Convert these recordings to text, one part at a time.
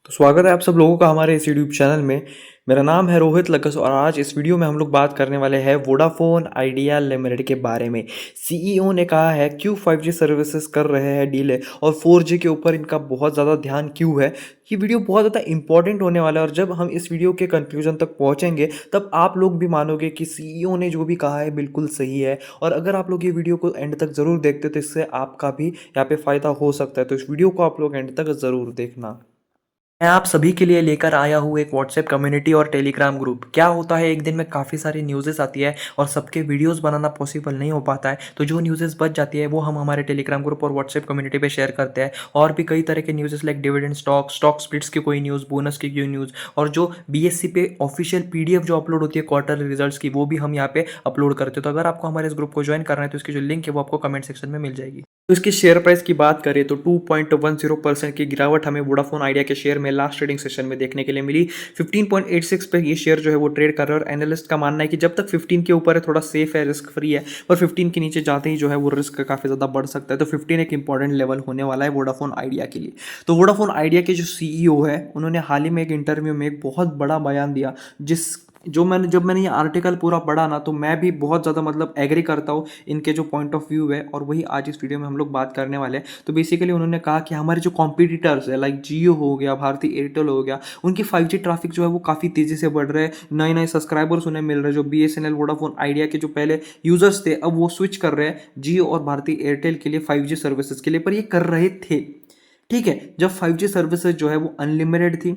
तो स्वागत है आप सब लोगों का हमारे इस यूट्यूब चैनल में। मेरा नाम है रोहित लकस और आज इस वीडियो में हम लोग बात करने वाले हैं वोडाफोन आइडिया लिमिटेड के बारे में। सीईओ ने कहा है क्यों 5G सर्विसेज कर रहे हैं डीले और 4G के ऊपर इनका बहुत ज़्यादा ध्यान क्यों है। ये वीडियो बहुत ज़्यादा इंपॉर्टेंट होने वाला है और जब हम इस वीडियो के कंक्लूजन तक पहुंचेंगे तब आप लोग भी मानोगे कि सीईओ ने जो भी कहा है बिल्कुल सही है। और अगर आप लोग ये वीडियो को एंड तक ज़रूर देखते तो इससे आपका भी यहाँ पे फ़ायदा हो सकता है, तो इस वीडियो को आप लोग एंड तक ज़रूर देखना। मैं आप सभी के लिए लेकर आया हूँ एक व्हाट्सएप कम्युनिटी और टेलीग्राम ग्रुप। क्या होता है, एक दिन में काफ़ी सारी न्यूज़ेस आती है और सबके वीडियोस बनाना पॉसिबल नहीं हो पाता है, तो जो न्यूज़ेस बच जाती है वो हम हमारे टेलीग्राम ग्रुप और व्हाट्सएप कम्युनिटी पे शेयर करते हैं। और भी कई तरह के न्यूज़ेस लाइक डिविडेंड स्टॉक स्प्लिट्स की कोई न्यूज़, बोनस की कोई न्यूज़, और जो बीएससी पे ऑफिशियल पीडीएफ जो अपलोड होती है क्वार्टरली रिजल्ट्स की, वो भी हम यहाँ पे अपलोड करते हैं। तो अगर आपको हमारे इस ग्रुप को ज्वाइन करना है तो इसकी जो लिंक है वो आपको कमेंट सेक्शन में मिल जाएगी। तो इसकी शेयर प्राइस की बात करें तो 2.10% की गिरावट हमें वोडाफोन आइडिया के शेयर में लास्ट ट्रेडिंग सेशन में देखने के लिए मिली। 15.86 पे ये शेयर जो है वो ट्रेड कर रहा है और एनालिस्ट का मानना है कि जब तक 15 के ऊपर है थोड़ा सेफ है, रिस्क फ्री है, पर 15 के नीचे जाते ही जो है वो रिस्क काफ़ी ज़्यादा बढ़ सकता है। तो 15 एक इंपॉर्टेंट लेवल होने वाला है वोडाफोन आइडिया के लिए। तो वोडाफोन आइडिया के जो सीईओ है उन्होंने हाल ही में एक इंटरव्यू में एक बहुत बड़ा बयान दिया, जिस जब मैंने ये आर्टिकल पूरा पढ़ा ना तो मैं भी बहुत ज़्यादा मतलब एग्री करता हूँ इनके जो पॉइंट ऑफ व्यू है, और वही आज इस वीडियो में हम लोग बात करने वाले हैं। तो बेसिकली उन्होंने कहा कि हमारे जो कॉम्पिटिटर्स है लाइक जियो हो गया, भारती एयरटेल हो गया, उनकी 5G ट्रैफिक जो है वो काफ़ी तेज़ी से बढ़ रहे हैं। नए नए सब्सक्राइबर्स उन्हें मिल रहे हैं। जो BSNL वोडाफोन आइडिया के जो पहले यूजर्स थे अब वो स्विच कर रहे हैं जियो और भारती एयरटेल के लिए 5G सर्विसेज के लिए, पर ये कर रहे थे, ठीक है, जब 5G सर्विसेज जो है वो अनलिमिटेड थी।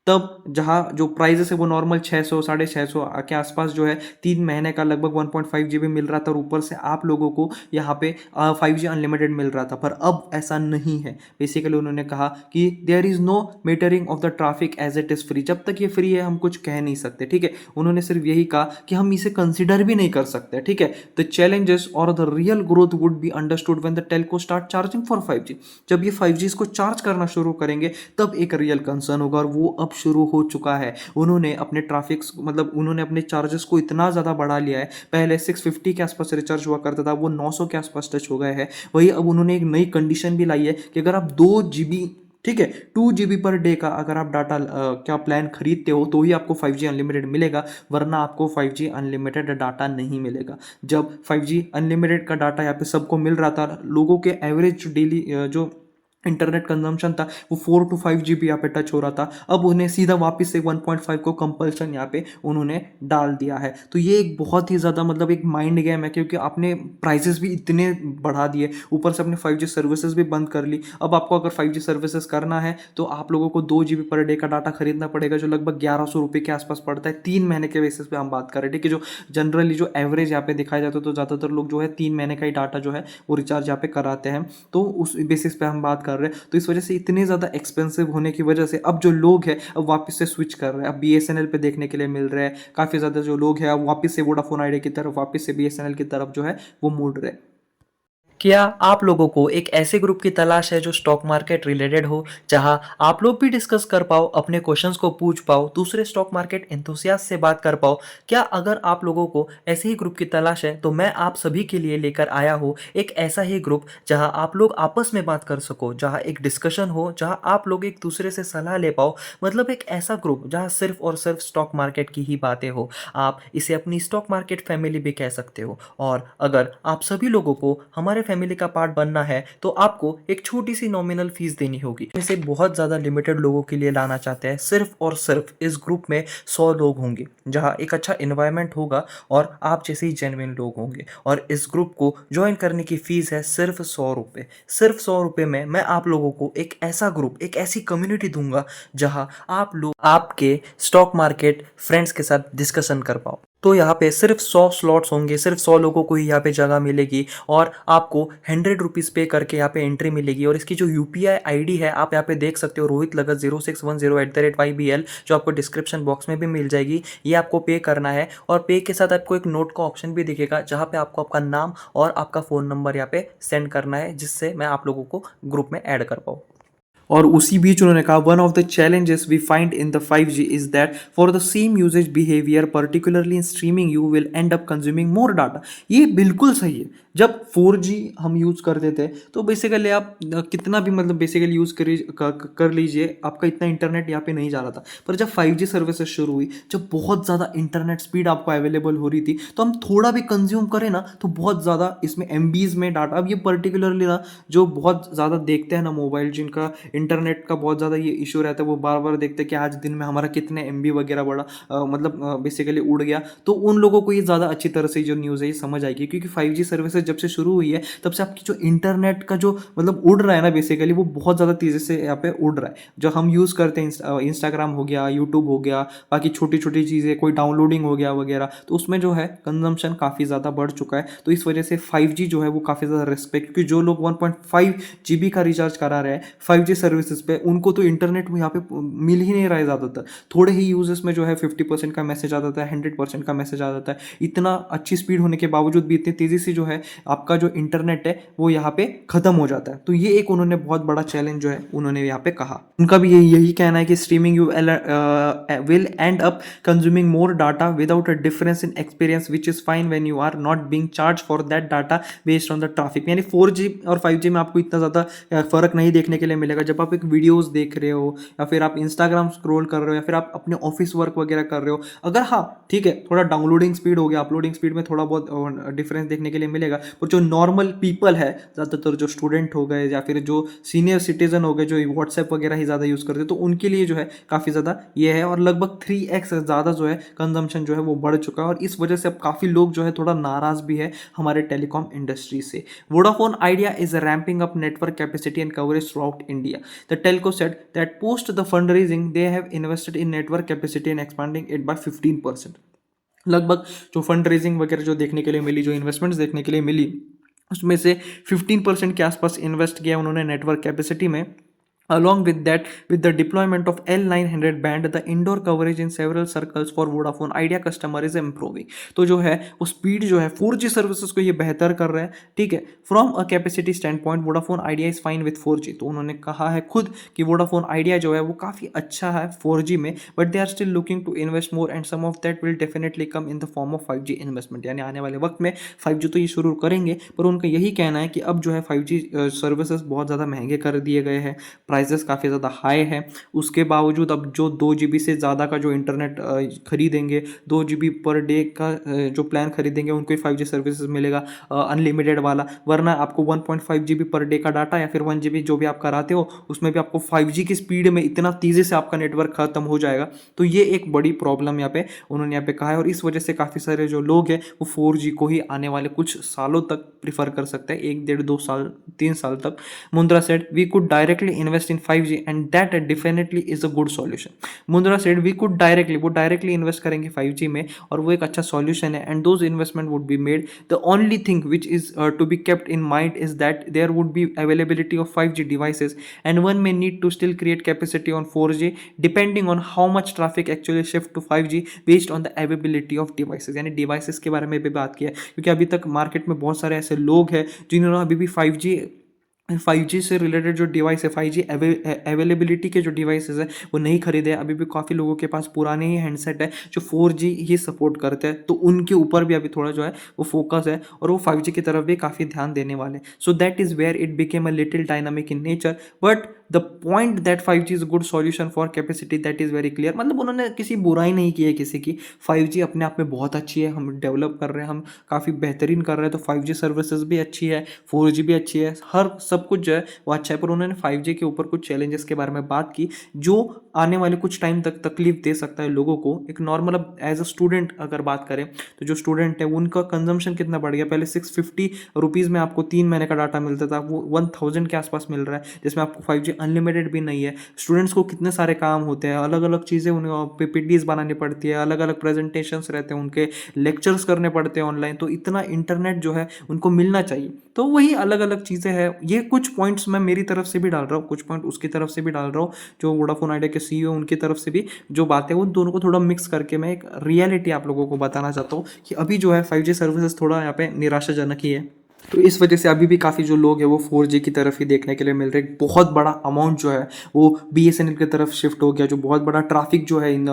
तब जहाँ जो प्राइजेस है वो नॉर्मल 600 650 के आसपास जो है 3 महीने का लगभग 1.5 GB मिल रहा था और ऊपर से आप लोगों को यहाँ पे 5G अनलिमिटेड मिल रहा था। पर अब ऐसा नहीं है। बेसिकली उन्होंने कहा कि there is no metering of the traffic as it is free. जब तक ये फ्री है हम कुछ कह नहीं सकते, ठीक है। उन्होंने सिर्फ यही कहा कि हम इसे कंसिडर भी नहीं कर सकते, ठीक है। द चैलेंजेस और the real growth would be understood when the Telco start charging for 5G। जब ये 5G को चार्ज करना शुरू करेंगे तब एक रियल कंसर्न होगा, और वो अब शुरू हो चुका है। उन्होंने अपने ट्रैफिक मतलब उन्होंने अपने चार्जेस को इतना ज़्यादा बढ़ा लिया है। पहले 650 के आसपास रिचार्ज हुआ करता था, वो 900 के आसपास टच हो गए हैं। वही अब उन्होंने एक नई कंडीशन भी लाई है कि अगर आप 2 GB, ठीक है, 2 GB पर डे का अगर आप डाटा क्या प्लान खरीदते हो तो ही आपको 5G अनलिमिटेड मिलेगा, वरना आपको 5G अनलिमिटेड डाटा नहीं मिलेगा। जब 5G अनलिमिटेड का डाटा यहाँ पे सबको मिल रहा था, लोगों के एवरेज डेली जो इंटरनेट कंजम्पशन था वो 4 to 5 GB यहाँ पे टच हो रहा था। अब उन्हें सीधा वापस से 1.5 को कंपल्सन यहाँ पे उन्होंने डाल दिया है। तो ये एक बहुत ही ज़्यादा मतलब एक माइंड गेम है, क्योंकि आपने प्राइसेस भी इतने बढ़ा दिए, ऊपर से अपने 5G सर्विसेज भी बंद कर ली। अब आपको अगर 5G सर्विसेज करना है तो आप लोगों को 2 GB पर डे का डाटा खरीदना पड़ेगा, जो लगभग 1100 रुपये के आसपास पड़ता है। 3 महीने के बेसिस पे हम बात कर रहे हैं, ठीक है। जो जनरली जो एवरेज यहाँ पे दिखाया जाता है तो ज़्यादातर लोग जो है 3 महीने का ही डाटा जो है वो रिचार्ज यहाँ पे कराते हैं। तो उस बेसिस पे हम बात कर रहे हैं। तो इस वजह से इतने ज़्यादा एक्सपेंसिव होने की वजह से अब जो लोग हैं अब वापस से स्विच कर रहे हैं। अब BSNL पे देखने के लिए मिल रहे हैं, काफ़ी ज़्यादा जो लोग हैं अब वापस से वोडाफोन आइडिया की तरफ, वापस से BSNL की तरफ जो है वो मुड़ रहे हैं। क्या आप लोगों को एक ऐसे ग्रुप की तलाश है जो स्टॉक मार्केट रिलेटेड हो, जहां आप लोग भी डिस्कस कर पाओ, अपने क्वेश्चंस को पूछ पाओ, दूसरे स्टॉक मार्केट एंथुसियास्ट से बात कर पाओ? क्या अगर आप लोगों को ऐसे ही ग्रुप की तलाश है तो मैं आप सभी के लिए लेकर आया हूँ एक ऐसा ही ग्रुप जहां आप लोग आपस में बात कर सको, जहां एक डिस्कशन हो, जहां आप लोग एक दूसरे से सलाह ले पाओ। मतलब एक ऐसा ग्रुप जहां सिर्फ और सिर्फ स्टॉक मार्केट की ही बातें हो। आप इसे अपनी स्टॉक मार्केट फैमिली भी कह सकते हो। और अगर आप सभी लोगों को हमारे फैमिली का पार्ट बनना है तो आपको एक छोटी सी नॉमिनल फीस देनी होगी। इसे बहुत ज़्यादा लिमिटेड लोगों के लिए लाना चाहते हैं। सिर्फ और सिर्फ इस ग्रुप में 100 लोग होंगे, जहां एक अच्छा इन्वायरमेंट होगा और आप जैसे ही जेन्युइन लोग होंगे। और इस ग्रुप को ज्वाइन करने की फीस है सिर्फ 100 रुपये। सिर्फ 100 रुपये में मैं आप लोगों को एक ऐसा ग्रुप, एक ऐसी कम्युनिटी दूंगा जहां आप लोग आपके स्टॉक मार्केट फ्रेंड्स के साथ डिस्कशन कर पाओ। तो यहाँ पे सिर्फ 100 स्लॉट्स होंगे, सिर्फ 100 लोगों को ही यहाँ पे जगह मिलेगी, और आपको 100 रुपीज़ पे करके यहाँ पे एंट्री मिलेगी। और इसकी जो UPI ID है आप यहाँ पे देख सकते हो, रोहित लगत 0610@YBL, जो आपको डिस्क्रिप्शन बॉक्स में भी मिल जाएगी। ये आपको पे करना है और पे के साथ आपको एक नोट का ऑप्शन भी दिखेगा, जहाँ पे आपको आपका नाम और आपका फ़ोन नंबर यहाँ पे सेंड करना है, जिससे मैं आप लोगों को ग्रुप में ऐड कर पाऊँ। और उसी बीच उन्होंने कहा one of the challenges we find in the 5G is that for the same usages behaviour particularly in streaming you will end up consuming more data. ये बिल्कुल सही है। जब 4G हम यूज़ करते थे तो बेसिकली आप कितना भी मतलब बेसिकली यूज़ कर लीजिए, आपका इतना इंटरनेट यहाँ पे नहीं जा रहा था। पर जब 5G सर्विसेज शुरू हुई, जब बहुत ज़्यादा इंटरनेट स्पीड आपको अवेलेबल हो रही थी, तो हम थोड़ा भी कंज्यूम करें ना तो बहुत ज़्यादा इसमें MBs में डाटा। अब ये पर्टिकुलरली ना जो बहुत ज़्यादा देखते हैं ना मोबाइल, जिनका इंटरनेट का बहुत ज़्यादा ये इशू रहता है, वो बार बार देखते हैं कि आज दिन में हमारा कितने MB वगैरह बढ़ा, मतलब बेसिकली उड़ गया। तो उन लोगों को ये ज़्यादा अच्छी तरह से जो न्यूज़ है ये समझ आएगी, क्योंकि 5G सर्विसेज जब से शुरू हुई है तब से आपकी जो इंटरनेट का जो मतलब उड़ रहा है ना बेसिकली, वो बहुत ज़्यादा तेज़ी से यहाँ पे उड़ रहा है। जो हम यूज़ करते हैं इंस्टाग्राम हो गया, यूट्यूब हो गया, बाकी छोटी छोटी चीज़ें, कोई डाउनलोडिंग हो गया वगैरह, तो उसमें जो है कंजम्पशन काफ़ी ज़्यादा बढ़ चुका है। तो इस वजह से 5G जो है वो काफ़ी ज़्यादा रिस्पेक्ट, क्योंकि जो लोग 1.5 GB का रिचार्ज करा रहे हैं 5G सर्विसेज पे, उनको तो इंटरनेट यहाँ पे मिल ही नहीं रहा है ज़्यादातर। थोड़े ही यूजेस में जो है 50% का मैसेज आ जाता है, 100% का मैसेज आ जाता है। इतना अच्छी स्पीड होने के बावजूद भी इतनी तेज़ी से जो है आपका जो इंटरनेट है वो यहाँ पे ख़त्म हो जाता है। तो ये एक उन्होंने बहुत बड़ा चैलेंज जो है उन्होंने यहाँ पे कहा। उनका भी यही कहना है कि streaming you will end up consuming more data without a difference in experience which is fine when you are not being charge for that data based on the traffic. यानी 4G और 5G में आपको इतना ज़्यादा फ़र्क नहीं देखने के लिए मिलेगा। जब आप एक वीडियोज़ देख रहे हो या फिर आप इंस्टाग्राम स्क्रॉल कर रहे हो या फिर आप अपने ऑफिस वर्क वगैरह कर रहे हो, अगर हाँ ठीक है थोड़ा डाउनलोडिंग स्पीड हो गया, अपलोडिंग स्पीड में थोड़ा बहुत डिफरेंस देखने के लिए मिलेगा, पर जो नॉर्मल पीपल है, ज़्यादातर जो स्टूडेंट हो गए या फिर जो सीनियर सिटीजन हो गए जो व्हाट्सएप वगैरह ही ज़्यादा यूज़ करते हैं, तो उनके लिए जो है काफ़ी ज़्यादा ये है। और लगभग 3x ज़्यादा जो है कंजम्पशन जो है वो बढ़ चुका है, और इस वजह से अब काफ़ी लोग जो है थोड़ा नाराज़ भी है हमारे टेलीकॉम इंडस्ट्री से। Vodafone idea is ramping up network capacity and coverage through out India. The Telco said that post the fund raising they have invested in network capacity and expanding it by 15%। लगभग जो fund raising वगैरह जो देखने के लिए मिली, जो investments देखने के लिए मिली, उसमें से 15% के आसपास इन्वेस्ट किया उन्होंने नेटवर्क कैपेसिटी में। Along with that, with the deployment of L900 band, the indoor coverage in several circles for Vodafone Idea customer is improving। तो जो है वो स्पीड जो है 4G सर्विसेज को ये बेहतर कर रहा है, ठीक है। From a capacity stand point Vodafone idea is fine with 4G। तो उन्होंने कहा है खुद कि वोडाफोन आइडिया जो है वो काफ़ी अच्छा है 4G में, but they are still looking to invest more and some of that will definitely come in the form of 5G investment. यानी आने वाले वक्त में 5G तो ये शुरू करेंगे, पर उनका यही कहना है कि अब जो है 5G सर्विसेज बहुत ज़्यादा महंगे कर दिए गए हैं, प्राइसेस काफ़ी ज़्यादा हाई है। उसके बावजूद अब जो 2 GB से ज़्यादा का जो इंटरनेट खरीदेंगे, 2 GB पर डे का जो प्लान खरीदेंगे, उनको ही 5G सर्विसेज मिलेगा अनलिमिटेड वाला। वरना आपको 1.5 GB पर डे का डाटा या फिर 1 GB जो भी आप कराते हो, उसमें भी आपको 5G की स्पीड में इतना तेज़ी से आपका नेटवर्क खत्म हो जाएगा। तो ये एक बड़ी प्रॉब्लम यहाँ पे उन्होंने यहाँ पे कहा है, और इस वजह से काफ़ी सारे जो लोग हैं वो 4G को ही आने वाले कुछ सालों तक प्रीफर कर सकते हैं, 1 1.5 2 साल 3 साल तक। Mundra said we could directly invest in 5G and that definitely is a good solution. Mundra said we could directly, वो डायरेक्टली इन्वेस्ट करेंगे 5G में, और वो एक अच्छा सॉल्यूशन है, and those investment would be made. The only thing which is to be kept in mind is that there would be availability of 5G devices and one may need to still create capacity on 4G depending on how much traffic actually shift to 5G based on the availability of devices। यानी devices के बारे में भी बात किया है, क्योंकि अभी तक मार्केट में बहुत सारे ऐसे लोग हैं जिन्होंने अभी भी 5G से रिलेटेड जो डिवाइस है, 5G अवेलेबिलिटी के जो डिवाइसेस है वो नहीं खरीदे। अभी भी काफ़ी लोगों के पास पुराने ही हैंडसेट है जो 4G ही सपोर्ट करते हैं, तो उनके ऊपर भी अभी थोड़ा जो है वो फोकस है, और वो 5G की तरफ भी काफ़ी ध्यान देने वाले। So that is where it became a little dynamic in nature, but the point that 5G is good solution for capacity that is very clear. मतलब उन्होंने किसी बुराई नहीं की है किसी की। 5G अपने आप में बहुत अच्छी है, हम डेवलप कर रहे हैं, हम काफ़ी बेहतरीन कर रहे हैं, तो 5G सर्विसेज भी अच्छी है, 4G भी अच्छी है, हर सब कुछ जो है वो अच्छा है। पर उन्होंने 5G के ऊपर कुछ चैलेंजेस के बारे में बात की जो आने वाले कुछ टाइम तक तकलीफ दे सकता है लोगों को। एक नॉर्मल अब एज अ स्टूडेंट अगर बात करें, तो जो स्टूडेंट है उनका कंजम्पशन कितना बढ़ गया। पहले 650 रुपीज़ में आपको 3 महीने का डाटा मिलता था, वो 1000 के आसपास मिल रहा है, जिसमें आपको 5G अनलिमिटेड भी नहीं है। स्टूडेंट्स को कितने सारे काम होते हैं, अलग अलग चीज़ें उन्हें PPTs बनानी पड़ती है, अलग अलग प्रेजेंटेशंस रहते हैं, उनके लेक्चर्स करने पड़ते हैं ऑनलाइन, तो इतना इंटरनेट जो है उनको मिलना चाहिए। तो वही अलग अलग चीज़ें हैं। ये कुछ पॉइंट्स मैं मेरी तरफ से भी डाल रहा हूँ, कुछ पॉइंट उसकी तरफ से भी डाल रहा हूँ, जो वोडाफोन आइडिया के CEO उनकी तरफ से भी जो बातें, उन दोनों को थोड़ा मिक्स करके मैं एक रियलिटी आप लोगों को बताना चाहता हूँ कि अभी जो है 5G सर्विसेज थोड़ा यहाँ पे निराशाजनक ही है। तो इस वजह से अभी भी काफ़ी जो लोग हैं वो 4G की तरफ ही देखने के लिए मिल रहे हैं। बहुत बड़ा अमाउंट जो है वो BSNL की तरफ शिफ्ट हो गया, जो बहुत बड़ा ट्रैफिक जो है इन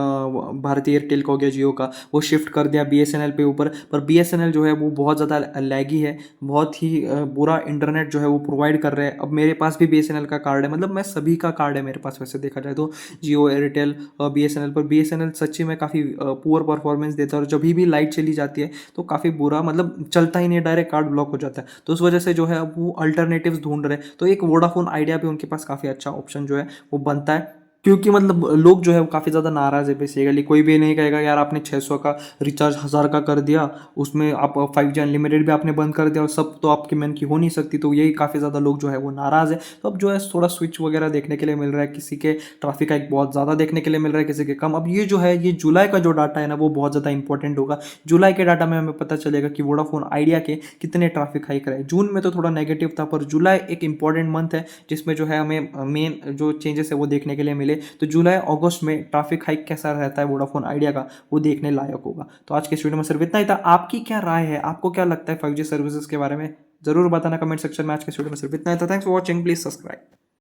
भारतीय एयरटेल का हो गया, जियो का, वो शिफ्ट कर दिया BSNL पे ऊपर। पर BSNL जो है वो बहुत ज़्यादा लैगी है, बहुत ही बुरा इंटरनेट जो है वो प्रोवाइड कर रहे हैं। अब मेरे पास भी BSNL का कार्ड है, मतलब मैं सभी का कार्ड है मेरे पास वैसे देखा जाए तो, जियो, एयरटेल, BSNL। पर BSNL सच्ची में काफ़ी पुअर परफॉर्मेंस देता है, और जब भी लाइट चली जाती है तो काफ़ी बुरा, मतलब चलता ही नहीं, डायरेक्ट कार्ड ब्लॉक हो जाता है। तो उस वजह से जो है अब वो अल्टरनेटिव्स ढूंढ रहे हैं। तो एक वोडाफोन आइडिया भी उनके पास काफ़ी अच्छा ऑप्शन जो है वो बनता है, क्योंकि मतलब लोग जो है वो काफ़ी ज़्यादा नाराज़ है बेसिकली। कोई भी नहीं कहेगा यार आपने 600 का रिचार्ज 1000 का कर दिया, उसमें आप 5G अनलिमिटेड भी आपने बंद कर दिया, और सब तो आपके मन की हो नहीं सकती। तो यही काफ़ी ज़्यादा लोग जो है वो नाराज़ है। तो अब जो है थोड़ा स्विच वगैरह देखने के लिए मिल रहा है, किसी के ट्रैफिक का एक बहुत ज़्यादा देखने के लिए मिल रहा है, किसी के कम। अब ये जो है ये जुलाई का जो डाटा है ना वो बहुत ज़्यादा इंपॉर्टेंट होगा। जुलाई के डाटा में हमें पता चलेगा कि वोडाफोन आइडिया के कितने ट्रैफिक हाइक रहे। जून में तो थोड़ा नेगेटिव था, पर जुलाई एक इंपॉर्टेंट मंथ है जिसमें जो है हमें मेन जो चेंजेस है वो देखने के लिए मिले। तो जुलाई अगस्त में ट्रैफिक हाइक कैसा रहता है वोडाफोन आइडिया का, वो देखने लायक होगा। तो आज के इस वीडियो में सिर्फ इतना ही था। आपकी क्या राय है, आपको क्या लगता है 5G सर्विसेज के बारे में, जरूर बताना कमेंट सेक्शन में। आज के इस वीडियो में सिर्फ इतना ही था। Thanks for watching, please subscribe.